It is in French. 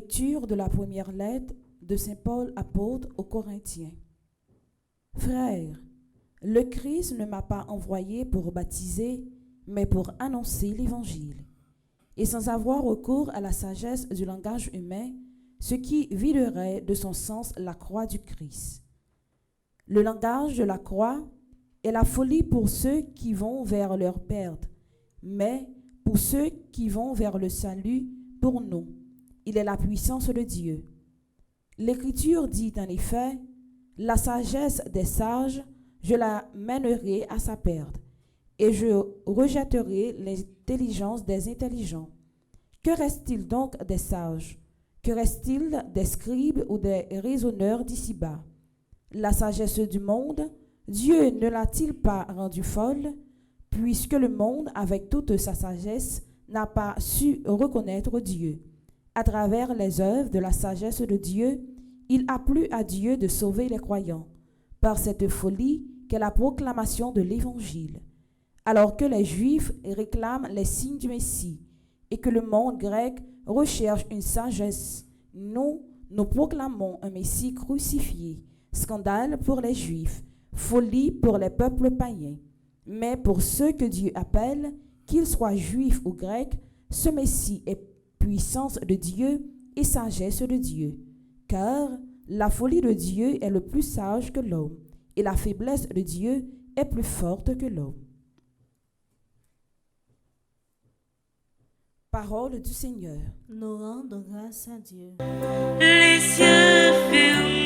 Lecture de la première lettre de Saint Paul apôtre aux Corinthiens. Frères, le Christ ne m'a pas envoyé pour baptiser, mais pour annoncer l'Évangile, et sans avoir recours à la sagesse du langage humain, ce qui viderait de son sens la croix du Christ. Le langage de la croix est la folie pour ceux qui vont vers leur perte, mais pour ceux qui vont vers le salut, pour nous, il est la puissance de Dieu. L'Écriture dit en effet, « La sagesse des sages, je la mènerai à sa perte, et je rejetterai l'intelligence des intelligents. » Que reste-t-il donc des sages? Que reste-t-il des scribes ou des raisonneurs d'ici-bas? La sagesse du monde, Dieu ne l'a-t-il pas rendue folle, puisque le monde, avec toute sa sagesse, n'a pas su reconnaître Dieu? À travers les œuvres de la sagesse de Dieu, il a plu à Dieu de sauver les croyants, par cette folie qu'est la proclamation de l'Évangile. Alors que les Juifs réclament les signes du Messie, et que le monde grec recherche une sagesse, nous proclamons un Messie crucifié, scandale pour les Juifs, folie pour les peuples païens. Mais pour ceux que Dieu appelle, qu'ils soient juifs ou grecs, ce Messie est puissance de Dieu et sagesse de Dieu. Car la folie de Dieu est le plus sage que l'homme, et la faiblesse de Dieu est plus forte que l'homme. Parole du Seigneur. Nous rendons grâce à Dieu. Les cieux fermés.